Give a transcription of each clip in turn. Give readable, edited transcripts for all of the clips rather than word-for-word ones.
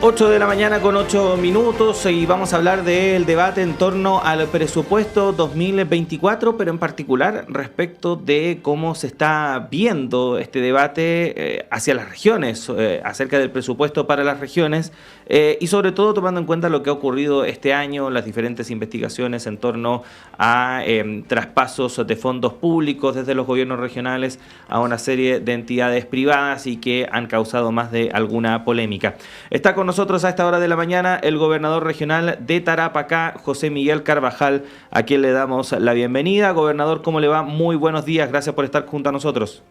8 de la mañana con 8 minutos y vamos a hablar del debate en torno al presupuesto 2024, pero en particular respecto de cómo se está viendo este debate hacia las regiones, acerca del presupuesto para las regiones y sobre todo tomando en cuenta lo que ha ocurrido este año, las diferentes investigaciones en torno a traspasos de fondos públicos desde los gobiernos regionales a una serie de entidades privadas y que han causado más de alguna polémica. Está con nosotros a esta hora de la mañana el gobernador regional de Tarapacá, José Miguel Carvajal, a quien le damos la bienvenida. Gobernador, ¿cómo le va? Muy buenos días, gracias por estar junto a nosotros.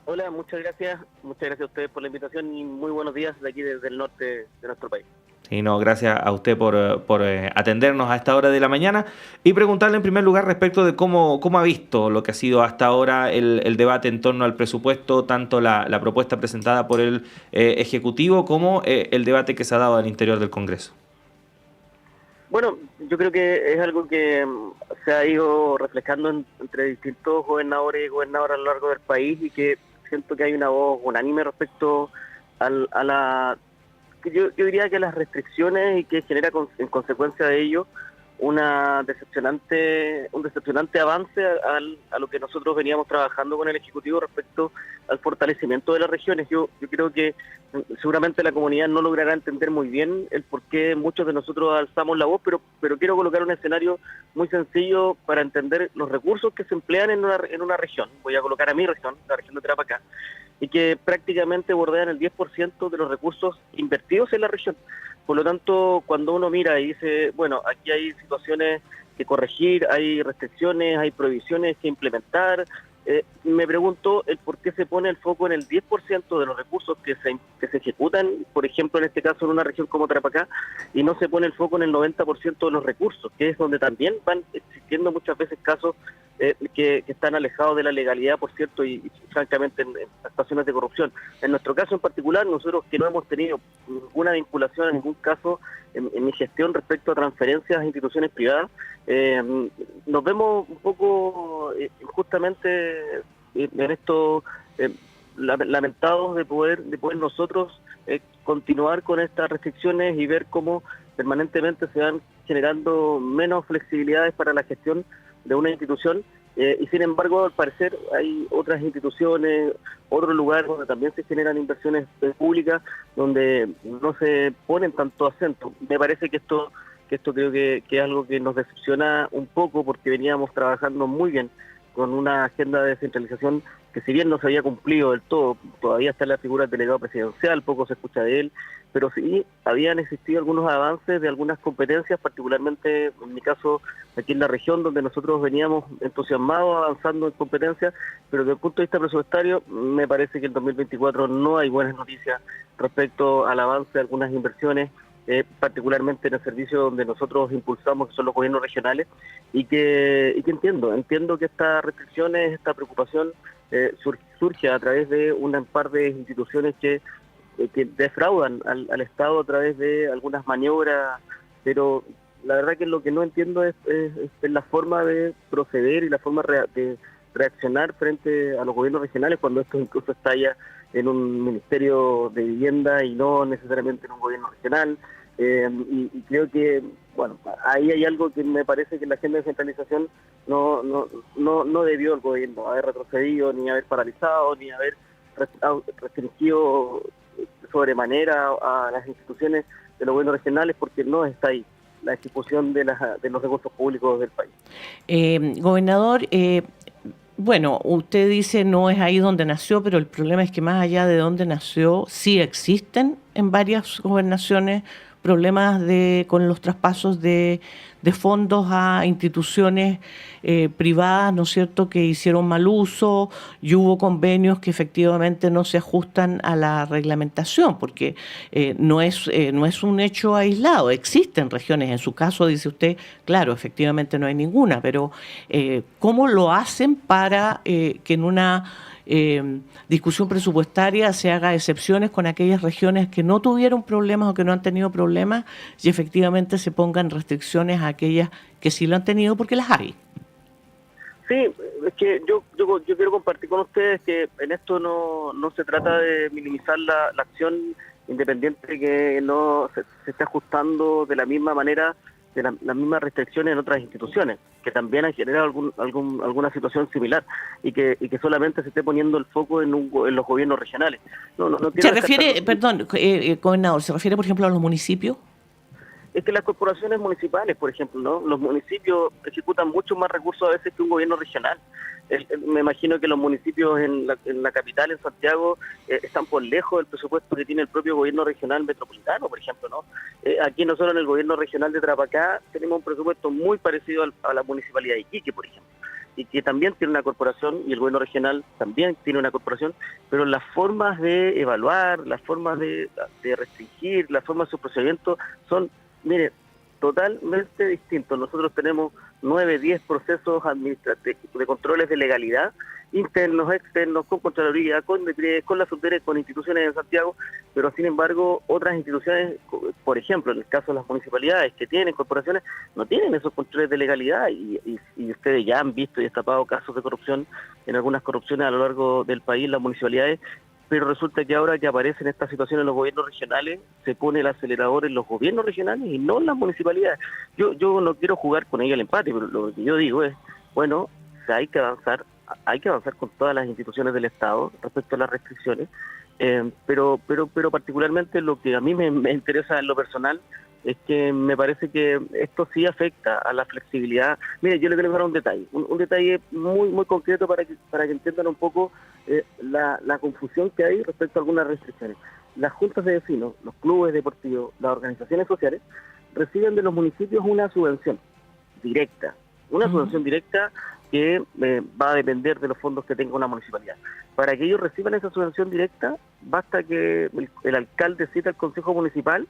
Hola, muchas gracias a ustedes por la invitación y muy buenos días de aquí desde el norte de nuestro país. Sí, no, gracias a usted por atendernos a esta hora de la mañana y preguntarle en primer lugar respecto de cómo ha visto lo que ha sido hasta ahora el debate en torno al presupuesto, tanto la propuesta presentada por el Ejecutivo como el debate que se ha dado al interior del Congreso. Bueno, yo creo que es algo que se ha ido reflejando entre distintos gobernadores y gobernadoras a lo largo del país y que siento que hay una voz unánime respecto a la... Yo diría que las restricciones y que genera en consecuencia de ello un decepcionante avance a lo que nosotros veníamos trabajando con el Ejecutivo respecto al fortalecimiento de las regiones. Yo creo que seguramente la comunidad no logrará entender muy bien el por qué muchos de nosotros alzamos la voz, pero quiero colocar un escenario muy sencillo para entender los recursos que se emplean en una región. Voy a colocar a mi región, la región de Tarapacá, y que prácticamente bordean el 10% de los recursos invertidos en la región. Por lo tanto, cuando uno mira y dice, bueno, aquí hay situaciones que corregir, hay restricciones, hay prohibiciones que implementar, me pregunto el por qué se pone el foco en el 10% de los recursos que se ejecutan, por ejemplo, en este caso en una región como Tarapacá, y no se pone el foco en el 90% de los recursos, que es donde también van existiendo muchas veces casos que están alejados de la legalidad, por cierto, y francamente en situaciones de corrupción. En nuestro caso en particular, nosotros que no hemos tenido ninguna vinculación en ningún caso en mi gestión respecto a transferencias a instituciones privadas, nos vemos un poco justamente en esto lamentados de poder nosotros continuar con estas restricciones y ver cómo permanentemente se van generando menos flexibilidades para la gestión de una institución y sin embargo al parecer hay otras instituciones, otros lugares donde también se generan inversiones públicas donde no se ponen tanto acento. Me parece que esto creo que es algo que nos decepciona un poco porque veníamos trabajando muy bien con una agenda de descentralización que si bien no se había cumplido del todo, todavía está la figura del delegado presidencial, poco se escucha de él, pero sí habían existido algunos avances de algunas competencias, particularmente en mi caso aquí en la región donde nosotros veníamos entusiasmados avanzando en competencias, pero desde el punto de vista presupuestario me parece que en 2024 no hay buenas noticias respecto al avance de algunas inversiones, particularmente en el servicio donde nosotros impulsamos, que son los gobiernos regionales, y que entiendo que estas restricciones, esta preocupación surge a través de un par de instituciones que defraudan al Estado a través de algunas maniobras, pero la verdad que lo que no entiendo es la forma de proceder y la forma de reaccionar frente a los gobiernos regionales cuando esto incluso estalla en un ministerio de vivienda y no necesariamente en un gobierno regional. Y creo que, bueno, ahí hay algo que me parece que la agenda de descentralización no debió el gobierno haber retrocedido, ni haber paralizado, ni haber restringido sobremanera a las instituciones de los gobiernos regionales, porque no está ahí la ejecución de los recursos públicos del país. Gobernador, bueno, usted dice no es ahí donde nació, pero el problema es que más allá de donde nació, sí existen en varias gobernaciones problemas con los traspasos de fondos a instituciones privadas, ¿no es cierto?, que hicieron mal uso y hubo convenios que efectivamente no se ajustan a la reglamentación, porque no es un hecho aislado, existen regiones, en su caso dice usted, claro, efectivamente no hay ninguna, pero ¿cómo lo hacen para que en una discusión presupuestaria se haga excepciones con aquellas regiones que no tuvieron problemas o que no han tenido problemas y efectivamente se pongan restricciones a aquellas que sí lo han tenido porque las hay? Sí, es que yo quiero compartir con ustedes que en esto no se trata de minimizar la acción independiente de que no se esté ajustando de la misma manera, de las mismas restricciones en otras instituciones, que también han generado alguna situación similar, y que solamente se esté poniendo el foco en los gobiernos regionales. No quiero Se refiere, perdón, gobernador, ¿se refiere, por ejemplo, a los municipios? Es que las corporaciones municipales, por ejemplo, ¿no? Los municipios ejecutan mucho más recursos a veces que un gobierno regional. Me imagino que los municipios en la capital, en Santiago, están por lejos del presupuesto que tiene el propio gobierno regional metropolitano, por ejemplo, ¿no? Aquí nosotros en el gobierno regional de Tarapacá tenemos un presupuesto muy parecido a la municipalidad de Iquique, por ejemplo, y que también tiene una corporación, y el gobierno regional también tiene una corporación, pero las formas de evaluar, las formas de restringir, las formas de su procedimiento son, mire, totalmente distintos. Nosotros tenemos 9, 10 procesos administrativos de controles de legalidad, internos, externos, con Contraloría, con DEPRES, con la Subdere, con instituciones en Santiago, pero sin embargo otras instituciones, por ejemplo, en el caso de las municipalidades que tienen corporaciones, no tienen esos controles de legalidad, y ustedes ya han visto y destapado casos de corrupción, en algunas corrupciones a lo largo del país, las municipalidades, pero resulta que ahora que aparecen estas situaciones en los gobiernos regionales, se pone el acelerador en los gobiernos regionales y no en las municipalidades. Yo no quiero jugar con ella el empate, pero lo que yo digo es, bueno, hay que avanzar con todas las instituciones del Estado respecto a las restricciones, pero particularmente lo que a mí me interesa en lo personal es que me parece que esto sí afecta a la flexibilidad. Mire, yo le quiero dar un detalle, un detalle muy muy concreto para que entiendan un poco la confusión que hay respecto a algunas restricciones. Las juntas de vecinos, los clubes deportivos, las organizaciones sociales reciben de los municipios una subvención directa, que va a depender de los fondos que tenga una municipalidad. Para que ellos reciban esa subvención directa, basta que el alcalde cita al consejo municipal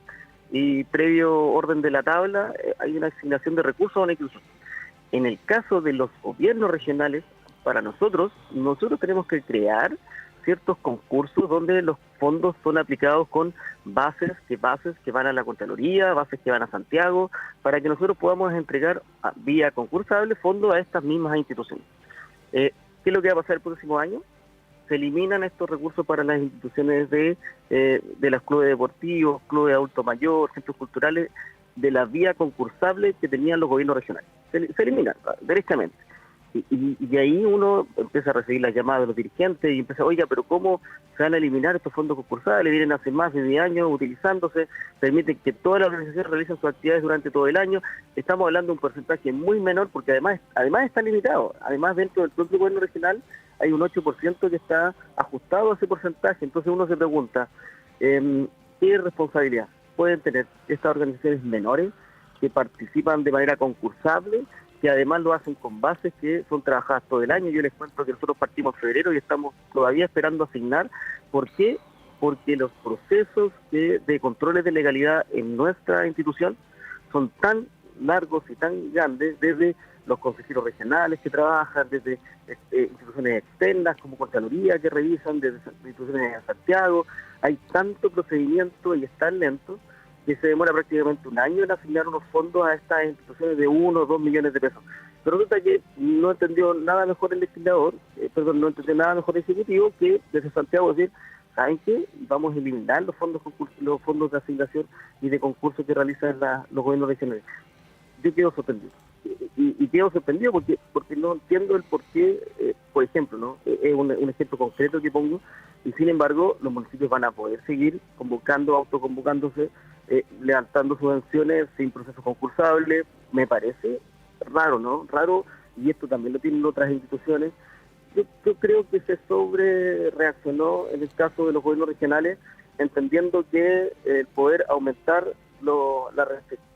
y previo orden de la tabla hay una asignación de recursos a una institución. En el caso de los gobiernos regionales, para nosotros tenemos que crear ciertos concursos donde los fondos son aplicados con bases que van a la Contraloría, bases que van a Santiago, para que nosotros podamos entregar vía concursable fondos a estas mismas instituciones. ¿Qué es lo que va a pasar el próximo año? Se eliminan estos recursos para las instituciones de los clubes deportivos, clubes de adulto mayor, centros culturales, de la vía concursable que tenían los gobiernos regionales. Se eliminan directamente. Y ahí uno empieza a recibir las llamadas de los dirigentes y empieza, oiga, pero ¿cómo se van a eliminar estos fondos concursables? Vienen hace más de 10 años utilizándose, permiten que todas las organizaciones realicen sus actividades durante todo el año. Estamos hablando de un porcentaje muy menor porque además está limitado. Además, dentro del propio gobierno regional hay un 8% que está ajustado a ese porcentaje. Entonces uno se pregunta, ¿qué responsabilidad pueden tener estas organizaciones menores que participan de manera concursable, que además lo hacen con bases que son trabajadas todo el año? Yo les cuento que nosotros partimos en febrero y estamos todavía esperando asignar. ¿Por qué? Porque los procesos de controles de legalidad en nuestra institución son tan largos y tan grandes, desde los consejeros regionales que trabajan, desde instituciones externas como Contraloría que revisan, desde instituciones de Santiago. Hay tanto procedimiento y es tan lento que se demora prácticamente un año en asignar unos fondos a estas instituciones de 1 o 2 millones de pesos. Pero resulta que no entendió nada mejor el legislador, no entendió nada mejor el Ejecutivo que desde Santiago decir, ¿saben qué? Vamos a eliminar los fondos de asignación y de concurso que realizan los gobiernos regionales. Yo quedo sorprendido. Y quedo sorprendido porque no entiendo el por qué, por ejemplo, ¿no? Es un ejemplo concreto que pongo, y sin embargo los municipios van a poder seguir autoconvocándose, levantando subvenciones sin proceso concursable. Me parece raro, ¿no? Raro, y esto también lo tienen otras instituciones. Yo creo que se reaccionó en el caso de los gobiernos regionales, entendiendo que el poder aumentar la restricción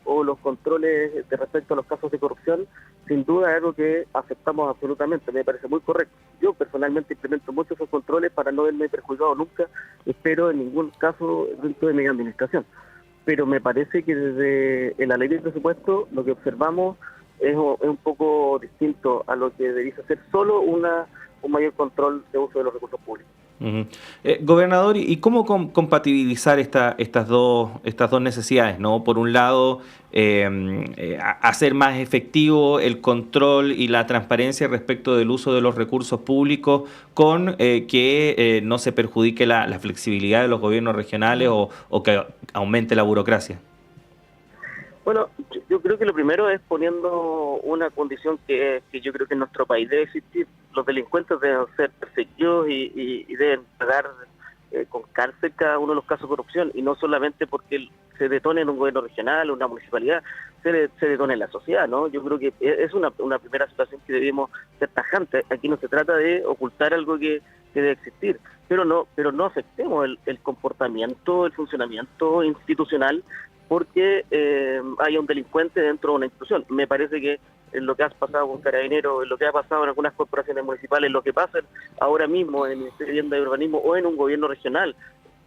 o los controles de respecto a los casos de corrupción, sin duda es algo que aceptamos absolutamente, me parece muy correcto. Yo personalmente implemento muchos esos controles para no verme perjudicado nunca, espero en ningún caso dentro de mi administración. Pero me parece que desde la ley de presupuesto lo que observamos es un poco distinto a lo que debiese ser solo un mayor control de uso de los recursos públicos. Ujú. Gobernador, ¿y cómo compatibilizar estas dos necesidades, ¿no? Por un lado, hacer más efectivo el control y la transparencia respecto del uso de los recursos públicos con que no se perjudique la flexibilidad de los gobiernos regionales o que aumente la burocracia? Bueno, yo creo que lo primero es poniendo una condición que yo creo que en nuestro país debe existir. Los delincuentes deben ser perseguidos y deben pagar con cárcel cada uno de los casos de corrupción, y no solamente porque se detone en un gobierno regional o una municipalidad, se detone en la sociedad, ¿no? Yo creo que es una primera situación que debemos ser tajantes. Aquí no se trata de ocultar algo que debe existir, pero no afectemos el comportamiento, el funcionamiento institucional porque haya un delincuente dentro de una institución. Me parece que en lo que ha pasado con Carabineros, en lo que ha pasado en algunas corporaciones municipales, lo que pasa ahora mismo en el Ministerio de Vivienda y Urbanismo o en un gobierno regional,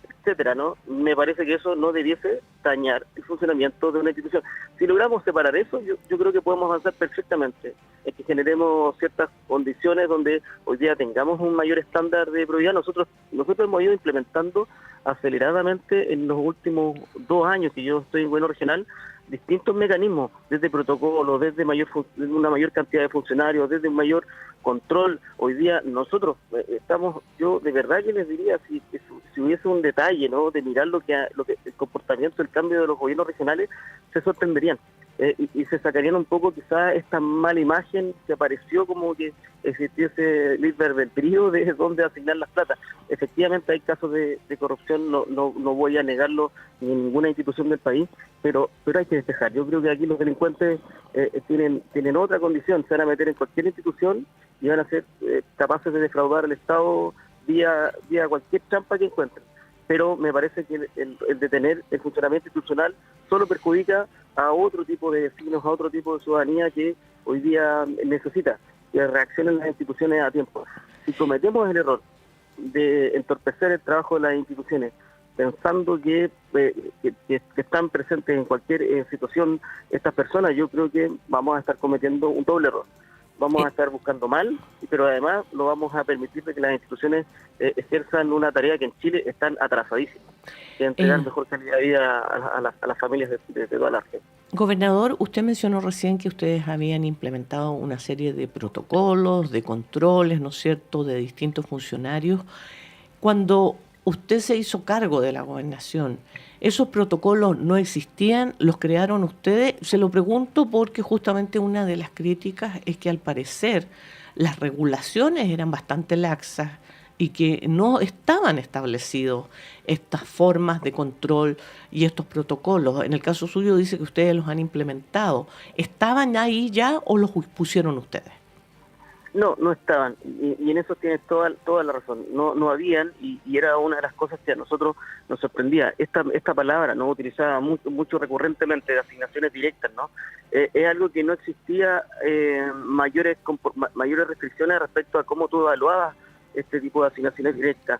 etcétera, ¿no? Me parece que eso no debiese dañar el funcionamiento de una institución. Si logramos separar eso, yo creo que podemos avanzar perfectamente, en que generemos ciertas condiciones donde hoy día tengamos un mayor estándar de probidad. Nosotros hemos ido implementando aceleradamente en los últimos 2 años que yo estoy en gobierno regional distintos mecanismos, desde protocolos, desde una mayor cantidad de funcionarios, desde un mayor control. Hoy día nosotros yo de verdad que les diría, si hubiese un detalle, ¿no?, de mirar lo que el comportamiento, el cambio de los gobiernos regionales, se sorprenderían. Y se sacarían un poco quizás esta mala imagen que apareció como que existiese libre albedrío de dónde asignar las platas. Efectivamente hay casos de corrupción, no voy a negarlo en ninguna institución del país, pero hay que despejar. Yo creo que aquí los delincuentes tienen otra condición, se van a meter en cualquier institución y van a ser capaces de defraudar al Estado vía cualquier trampa que encuentren. Pero me parece que el detener el funcionamiento institucional solo perjudica a otro tipo de vecinos, a otro tipo de ciudadanía que hoy día necesita que reaccionen las instituciones a tiempo. Si cometemos el error de entorpecer el trabajo de las instituciones, pensando que están presentes en cualquier situación estas personas, yo creo que vamos a estar cometiendo un doble error. Vamos a estar buscando mal, pero además lo vamos a permitir de que las instituciones ejerzan una tarea que en Chile están atrasadísimas, que es entregar mejor calidad de vida a las familias de toda la región. Gobernador, usted mencionó recién que ustedes habían implementado una serie de protocolos, de controles, ¿no es cierto?, de distintos funcionarios. Cuando usted se hizo cargo de la gobernación, ¿esos protocolos no existían? ¿Los crearon ustedes? Se lo pregunto porque justamente una de las críticas es que al parecer las regulaciones eran bastante laxas y que no estaban establecidos estas formas de control y estos protocolos. En el caso suyo dice que ustedes los han implementado. ¿Estaban ahí ya o los pusieron ustedes? No estaban, y en eso tienes toda la razón. No habían, y era una de las cosas que a nosotros nos sorprendía. Esta palabra, no utilizada mucho recurrentemente, de asignaciones directas, ¿no? Es algo que no existía mayores restricciones respecto a cómo tú evaluabas este tipo de asignaciones directas,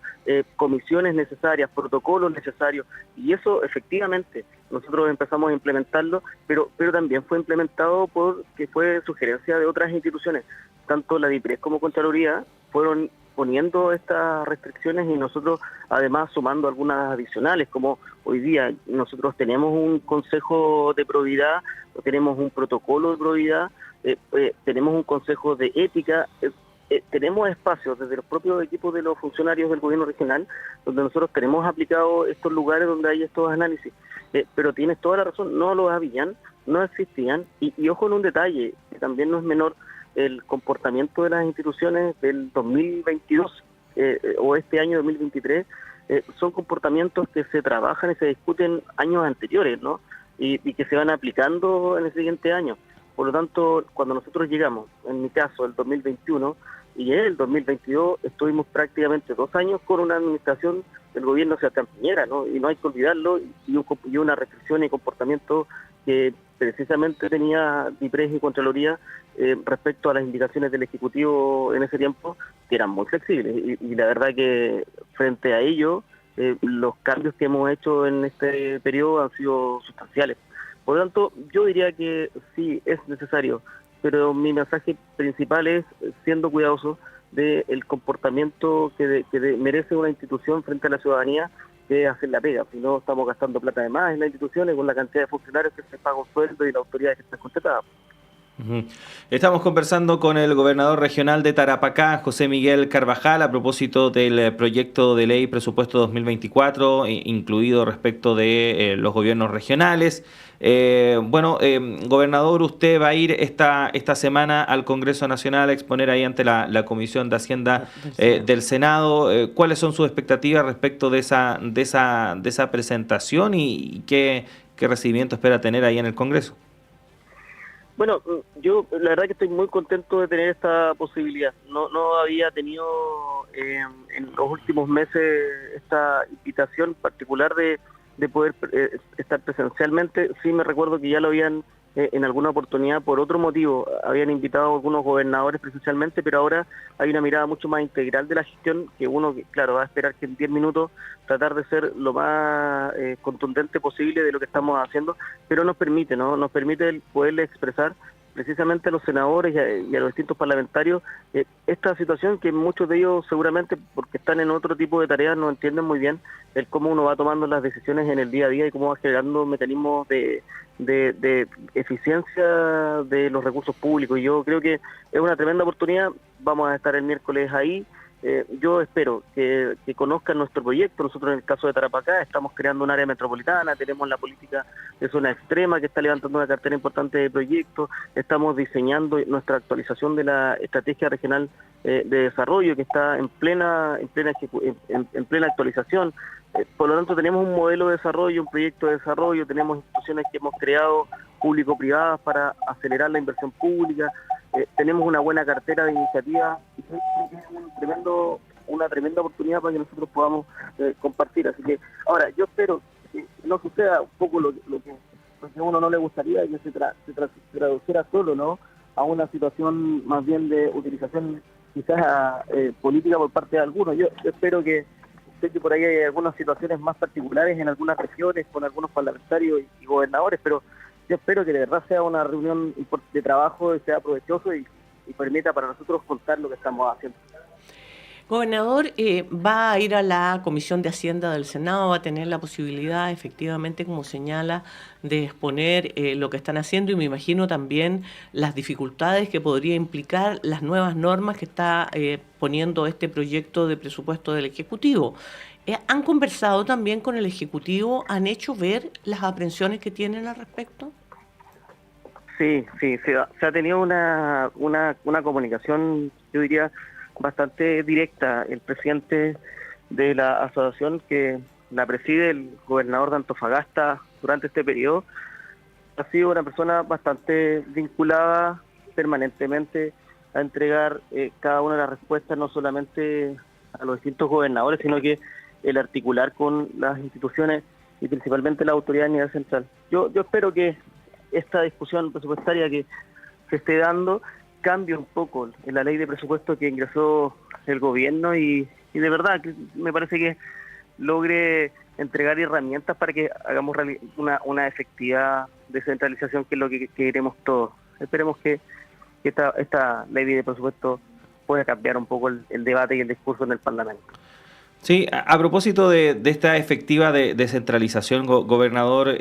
comisiones necesarias, protocolos necesarios, y eso efectivamente nosotros empezamos a implementarlo, pero también fue implementado porque fue sugerencia de otras instituciones. Tanto la DIPRES como Contraloría fueron poniendo estas restricciones y nosotros además sumando algunas adicionales, como hoy día nosotros tenemos un consejo de probidad, tenemos un protocolo de probidad, tenemos un consejo de ética, tenemos espacios desde los propios equipos de los funcionarios del gobierno regional donde nosotros tenemos aplicado estos lugares donde hay estos análisis, pero tienes toda la razón, no los habían, no existían, y ojo en un detalle que también no es menor: el comportamiento de las instituciones del 2022 o este año 2023 son comportamientos que se trabajan y se discuten años anteriores, ¿no? Y que se van aplicando en el siguiente año. Por lo tanto, cuando nosotros llegamos, en mi caso, el 2021, y en el 2022 estuvimos prácticamente 2 años con una administración del gobierno Sebastián Piñera, ¿no? Y no hay que olvidarlo, y una restricción y comportamiento que precisamente tenía DIPRES y Contraloría respecto a las indicaciones del Ejecutivo en ese tiempo, que eran muy flexibles. Y la verdad que frente a ello, los cambios que hemos hecho en este periodo han sido sustanciales. Por lo tanto, yo diría que sí, es necesario, pero mi mensaje principal es siendo cuidadosos, del comportamiento que merece una institución frente a la ciudadanía, que es hacer la pega. Si no, estamos gastando plata de más en las instituciones con la cantidad de funcionarios que se pagan sueldo y la autoridad que está contratada. Estamos conversando con el gobernador regional de Tarapacá, José Miguel Carvajal, a propósito del proyecto de ley presupuesto 2024, incluido respecto de los gobiernos regionales. Gobernador, usted va a ir esta semana al Congreso Nacional a exponer ahí ante la Comisión de Hacienda del Senado. ¿Cuáles son sus expectativas respecto de esa presentación y qué recibimiento espera tener ahí en el Congreso? Bueno, yo la verdad que estoy muy contento de tener esta posibilidad. No había tenido en los últimos meses esta invitación particular de poder estar presencialmente. Sí me recuerdo que ya lo habían en alguna oportunidad por otro motivo, habían invitado a algunos gobernadores presencialmente, pero ahora hay una mirada mucho más integral de la gestión, que uno, claro, va a esperar que en 10 minutos tratar de ser lo más contundente posible de lo que estamos haciendo, pero nos permite el poderle expresar precisamente a los senadores y a los distintos parlamentarios esta situación que muchos de ellos seguramente porque están en otro tipo de tareas no entienden muy bien el cómo uno va tomando las decisiones en el día a día y cómo va generando mecanismos de eficiencia de los recursos públicos. Y yo creo que es una tremenda oportunidad. Vamos a estar el miércoles ahí. Yo espero que conozcan nuestro proyecto. Nosotros en el caso de Tarapacá estamos creando un área metropolitana, tenemos la política de zona extrema que está levantando una cartera importante de proyectos, estamos diseñando nuestra actualización de la estrategia regional de desarrollo que está en plena actualización. Por lo tanto tenemos un modelo de desarrollo, un proyecto de desarrollo, tenemos instituciones que hemos creado público-privadas para acelerar la inversión pública. Tenemos una buena cartera de iniciativas y creo que es una tremenda oportunidad para que nosotros podamos compartir. Así que ahora yo espero que no suceda un poco lo que a uno no le gustaría, que se traduciera solo, ¿no?, a una situación más bien de utilización quizás política por parte de algunos. Yo espero que sé que por ahí hay algunas situaciones más particulares en algunas regiones con algunos parlamentarios y gobernadores, pero yo espero que de verdad sea una reunión de trabajo, sea provechoso y permita para nosotros contar lo que estamos haciendo. Gobernador, va a ir a la Comisión de Hacienda del Senado, va a tener la posibilidad, efectivamente, como señala, de exponer lo que están haciendo y me imagino también las dificultades que podría implicar las nuevas normas que está poniendo este proyecto de presupuesto del Ejecutivo. ¿Han conversado también con el Ejecutivo? ¿Han hecho ver las aprensiones que tienen al respecto? Sí, se ha tenido una comunicación, yo diría, bastante directa. El presidente de la asociación que la preside, el gobernador de Antofagasta, durante este periodo, ha sido una persona bastante vinculada permanentemente a entregar cada una de las respuestas, no solamente a los distintos gobernadores, sino que el articular con las instituciones y principalmente la autoridad a nivel central. Yo espero que esta discusión presupuestaria que se esté dando cambie un poco en la ley de presupuesto que ingresó el gobierno y de verdad que me parece que logre entregar herramientas para que hagamos una efectiva descentralización, que es lo que queremos todos. Esperemos que esta ley de presupuesto pueda cambiar un poco el debate y el discurso en el Parlamento. Sí, a propósito de esta efectiva descentralización, gobernador,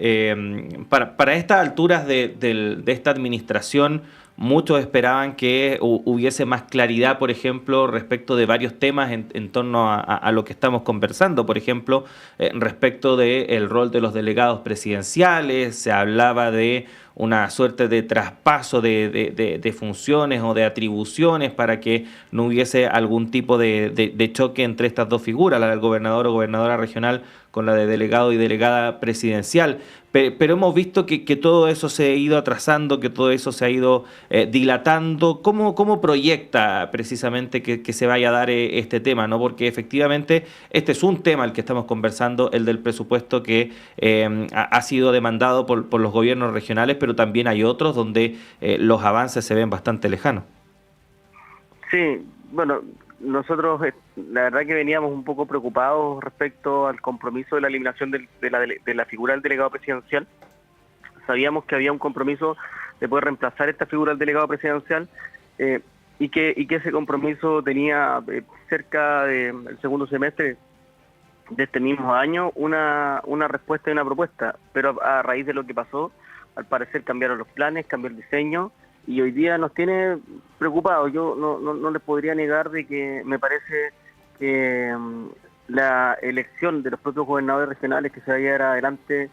para estas alturas de esta administración, muchos esperaban que hubiese más claridad, por ejemplo, respecto de varios temas en torno a lo que estamos conversando. Por ejemplo, respecto del rol de los delegados presidenciales, se hablaba de una suerte de traspaso de funciones o de atribuciones para que no hubiese algún tipo de choque entre estas dos figuras, la del gobernador o gobernadora regional con la de delegado y delegada presidencial. Pero hemos visto que todo eso se ha ido atrasando, que todo eso se ha ido dilatando. ¿Cómo proyecta precisamente que se vaya a dar este tema, ¿no? Porque efectivamente este es un tema el que estamos conversando, el del presupuesto que ha sido demandado por los gobiernos regionales, pero también hay otros donde los avances se ven bastante lejanos. Sí, bueno, nosotros la verdad que veníamos un poco preocupados respecto al compromiso de la eliminación de la figura del delegado presidencial. Sabíamos que había un compromiso de poder reemplazar esta figura del delegado presidencial, y que ese compromiso tenía cerca del segundo semestre de este mismo año una respuesta y una propuesta, pero a raíz de lo que pasó, al parecer cambiaron los planes, cambió el diseño y hoy día nos tiene preocupados. Yo no les podría negar de que me parece que la elección de los propios gobernadores regionales que se va a llevar adelante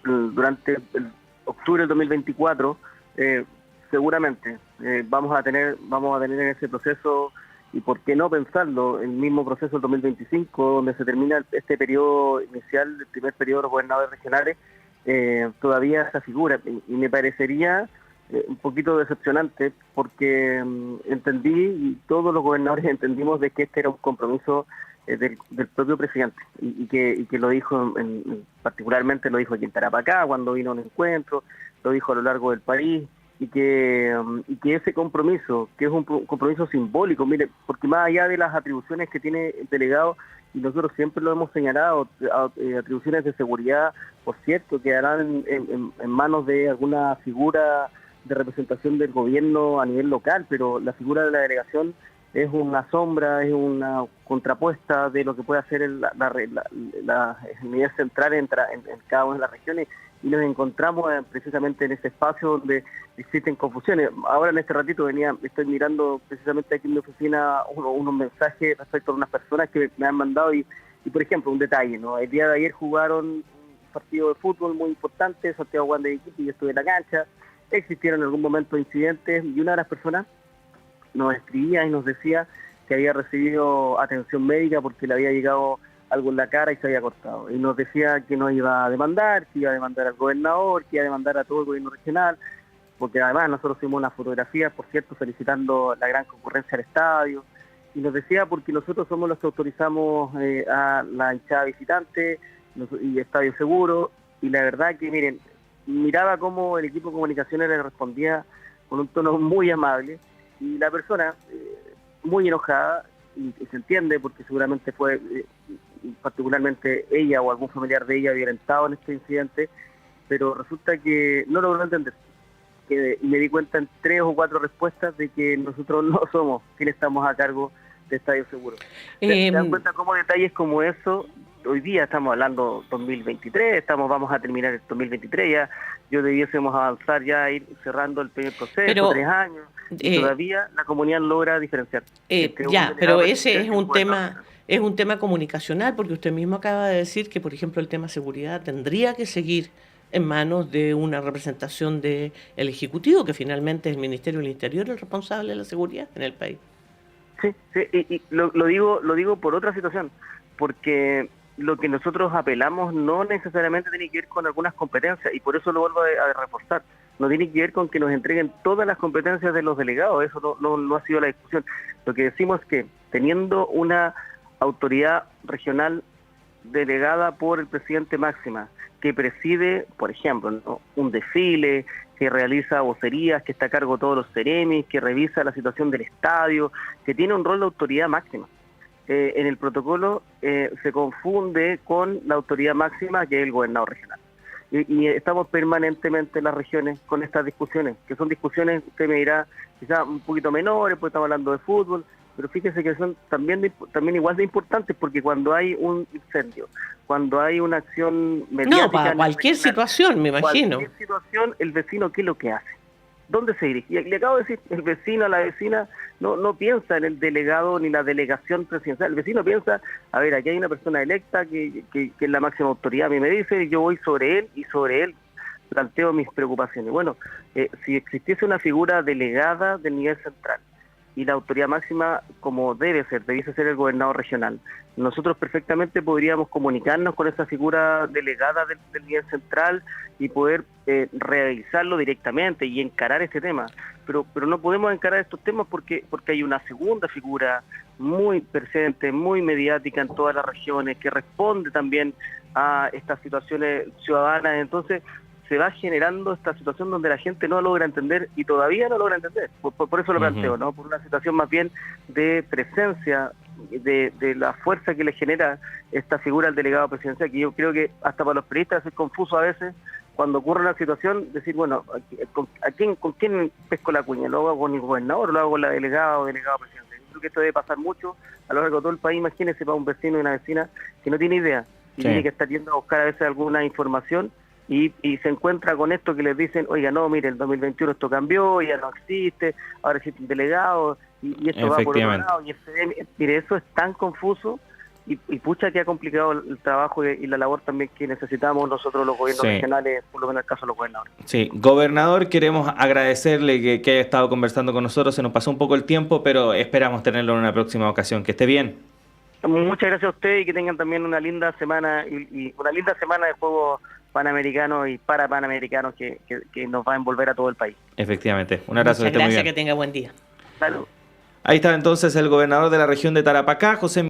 durante el octubre del 2024, seguramente vamos a tener en ese proceso, y por qué no pensarlo, el mismo proceso del 2025, donde se termina este periodo inicial, el primer periodo de los gobernadores regionales, todavía esa figura, y me parecería un poquito decepcionante, porque entendí, y todos los gobernadores entendimos de que este era un compromiso del propio presidente, y que lo dijo, particularmente lo dijo aquí en Tarapacá, cuando vino a un encuentro, lo dijo a lo largo del país, y que ese compromiso, que es un compromiso simbólico, mire, porque más allá de las atribuciones que tiene el delegado, y nosotros siempre lo hemos señalado, atribuciones de seguridad, por cierto, quedarán en manos de alguna figura de representación del gobierno a nivel local, pero la figura de la delegación es una sombra, es una contrapuesta de lo que puede hacer el nivel central en cada una de las regiones, y nos encontramos precisamente en ese espacio donde existen confusiones. Ahora en este ratito estoy mirando precisamente aquí en mi oficina unos mensajes respecto a unas personas que me han mandado, y por ejemplo, un detalle, ¿no? El día de ayer jugaron un partido de fútbol muy importante, Santiago Wander y yo estuve en la cancha, existieron en algún momento incidentes, y una de las personas nos escribía y nos decía que había recibido atención médica porque le había llegado algo en la cara y se había cortado. Y nos decía que nos iba a demandar, que iba a demandar al gobernador, que iba a demandar a todo el gobierno regional, porque además nosotros hicimos unas fotografías, por cierto, felicitando la gran concurrencia al estadio. Y nos decía porque nosotros somos los que autorizamos a la hinchada visitante y estadio seguro. Y la verdad que, miren, miraba cómo el equipo de comunicaciones le respondía con un tono muy amable, y la persona muy enojada, y se entiende porque seguramente fue particularmente ella o algún familiar de ella violentado en este incidente, pero resulta que no logró entender, y me di cuenta en 3 o 4 respuestas de que nosotros no somos quienes estamos a cargo de Estadio Seguro. ¿Se dan cuenta cómo detalles como eso? Hoy día estamos hablando 2023, vamos a terminar el 2023, ya debiésemos avanzar, ya ir cerrando el primer proceso, pero 3 años, y todavía la comunidad logra diferenciar. Pero ese es un tema comunicacional, porque usted mismo acaba de decir que, por ejemplo, el tema seguridad tendría que seguir en manos de una representación del Ejecutivo, que finalmente es el Ministerio del Interior el responsable de la seguridad en el país. Sí, y lo digo por otra situación, porque lo que nosotros apelamos no necesariamente tiene que ver con algunas competencias, y por eso lo vuelvo a reforzar. No tiene que ver con que nos entreguen todas las competencias de los delegados, eso no ha sido la discusión. Lo que decimos es que teniendo una autoridad regional delegada por el presidente máxima, que preside, por ejemplo, ¿no?, un desfile, que realiza vocerías, que está a cargo de todos los seremis, que revisa la situación del estadio, que tiene un rol de autoridad máxima. En el protocolo se confunde con la autoridad máxima, que es el gobernador regional. Y estamos permanentemente en las regiones con estas discusiones, que son discusiones, usted me dirá, quizás un poquito menores, porque estamos hablando de fútbol, pero fíjese que son también igual de importantes, porque cuando hay un incendio, cuando hay una acción mediática... No, para cualquier situación, me imagino. Cualquier situación, el vecino, ¿qué es lo que hace? ¿Dónde se dirige? Y le acabo de decir, el vecino, la vecina, no piensa en el delegado ni la delegación presidencial. El vecino piensa, a ver, aquí hay una persona electa que es la máxima autoridad, a mí me dice, yo voy sobre él y sobre él planteo mis preocupaciones. Bueno, si existiese una figura delegada del nivel central y la autoridad máxima, como debiese ser el gobernador regional, nosotros perfectamente podríamos comunicarnos con esa figura delegada del nivel central y poder realizarlo directamente y encarar este tema, pero no podemos encarar estos temas porque hay una segunda figura muy presente, muy mediática en todas las regiones, que responde también a estas situaciones ciudadanas. Entonces se va generando esta situación donde la gente no logra entender, y todavía no logra entender, por eso lo planteo, ¿no? Por una situación más bien de presencia, de la fuerza que le genera esta figura al delegado presidencial, que yo creo que hasta para los periodistas es confuso a veces cuando ocurre una situación, decir, bueno, ¿con quién pesco la cuña? ¿Lo hago con el gobernador o lo hago con la delegada o delegado presidente? Yo creo que esto debe pasar mucho a lo largo de todo el país. Imagínense para un vecino y una vecina que no tiene idea y tiene que estar yendo a buscar a veces alguna información y se encuentra con esto que les dicen, oiga, no, mire, el 2021 esto cambió, ya no existe, ahora existe un delegado y esto va por otro lado. Mire, eso es tan confuso. Y pucha que ha complicado el trabajo y la labor también que necesitamos nosotros los gobiernos regionales, por lo menos en el caso de los gobernadores. Sí, gobernador, queremos agradecerle que haya estado conversando con nosotros, se nos pasó un poco el tiempo, pero esperamos tenerlo en una próxima ocasión. Que esté bien. Muchas gracias a usted y que tengan también una linda semana y una linda semana de Juegos Panamericanos y Panamericanos que nos va a envolver a todo el país. Efectivamente, un abrazo. Muchas gracias, que tenga buen día. Salud. Ahí está entonces el gobernador de la región de Tarapacá, José